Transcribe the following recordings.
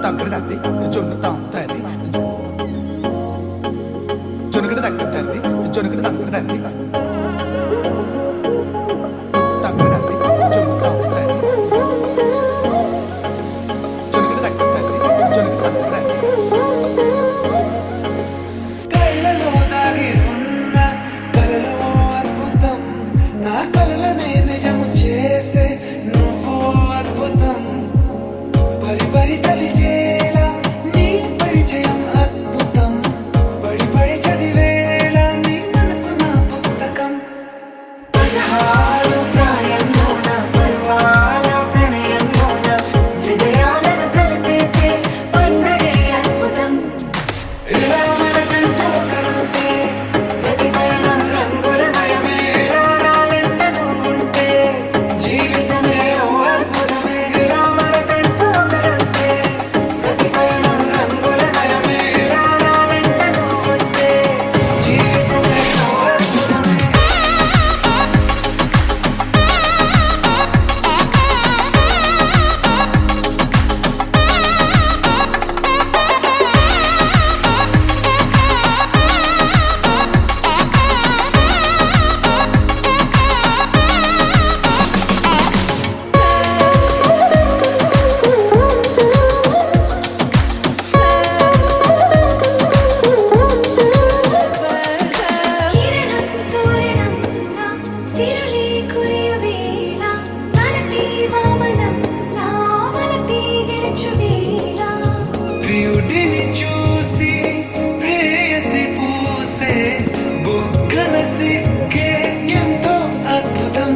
తగ్గడదండి జొన్నుతాం తల్లి జొనుగడ తగ్గదండి జొనుగడ తగ్గదండి తగ్గదండి జొన్నుతాం తల్లి జొనుగడ తగ్గదండి జొనుగడ తగ్గదండి కళ్ళలో దాగి ఉన్న కలలో అద్భుతం నా కలలనే నిజము చేసే నువ్వు అద్భుతం పరి పరి తలిచేలా నీ పరిచయం అద్భుతం పడి పడి చదివేలా నీ మనసు నా పుస్తకం పదహారు ప్రాయంలోన పర్వాల ప్రణయంలోన హృదయాలను కలిపేసే పండగే అద్భుతం ఇలా మనకంటూ ఒకరుంటే ప్రతి పయనం రంగుల మయమే నా వెంట నువ్వుంటే జీవితమే ఓ అద్భుతమే ఇలా మనకంటూ ఒకరుంటే ప్రతి పయనం రంగుల మయమే నా వెంట నువ్వుంటే జీవితమే ఓ అద్భుతమే కిరణం తోరణంలా సిరులే కురియవేళ తలపి వామనంలా వలపి గెలుచువేళ ప్రియుడిని చూసి ప్రేయసి పూసే బుగ్గన సిక్కే ఎంతో అద్భుతం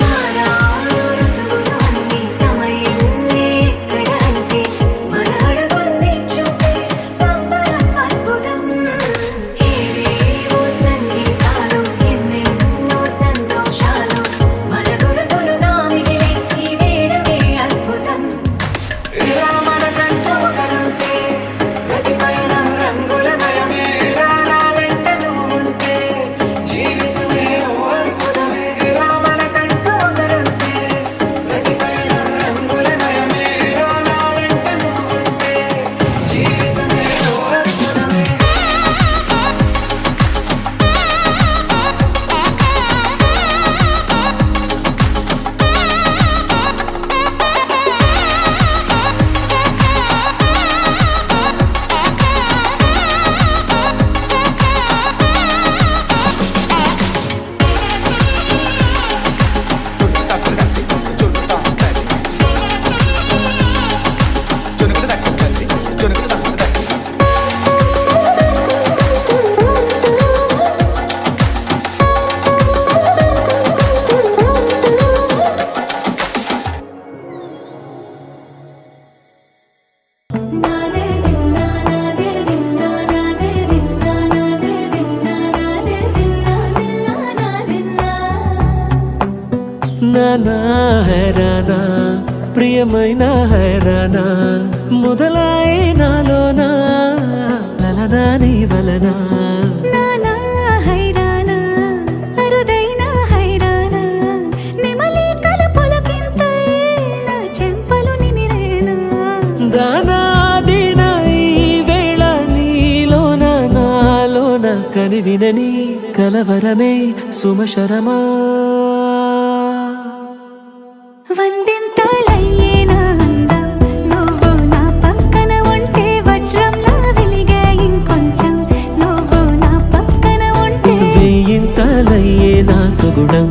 తారారు ఋతువులన్నీ తమ ఇల్లే ఎక్కడ అంటే మన అడుగుల్ని చూపే సంబరం అద్భుతం ఏవేవో సంగీతాలు ఎన్నెన్నో సంతోషాలు మన గురుతులు నామిగిలే ఈ వేడుకే అద్భుతం ఇలా మనకంటూ ఒకరుంటే ప్రతి పయనం రంగుల మయమే నా వెంట నువ్వుంటే జీవితమే ఓ అద్భుతమే ఇలా మనకంటూ ఒకరుంటే ప్రతి పయనం రంగుల మయమే నా వెంట నువ్వుంటే జీవితమే ఓ అద్భుతమే తగ్గదండి జొన్నుతాం తల్లి జొనుగడ తగ్గదండి జొనుగడ తగ్గదండి నాదెదిన్నా నాదెదిన్నా నాదెదిన్నా నాదెదిన్నా నాదెదిన్నా నాదెదిన్నా నానా హైరానా ప్రియమైన హైరానా మొదలై నాలోనా లలనా నీ వలనా నానా హైరానా అరుదైన హైరానా నెమలి కలుపులకింతై నా చెంపలు నిమిరేనా దానాదిన ఈ వేళ నీలోన నాలోన కనివినని కలవరమే సుమశరమా వందింతలయ్యేనా అందం నువ్వు నా పక్కన ఉంటే వజ్రంలా వెలిగే ఇంకొంచెం నువ్వు నా పక్కన ఉంటే వేయింతలయ్యే నా సుగుణం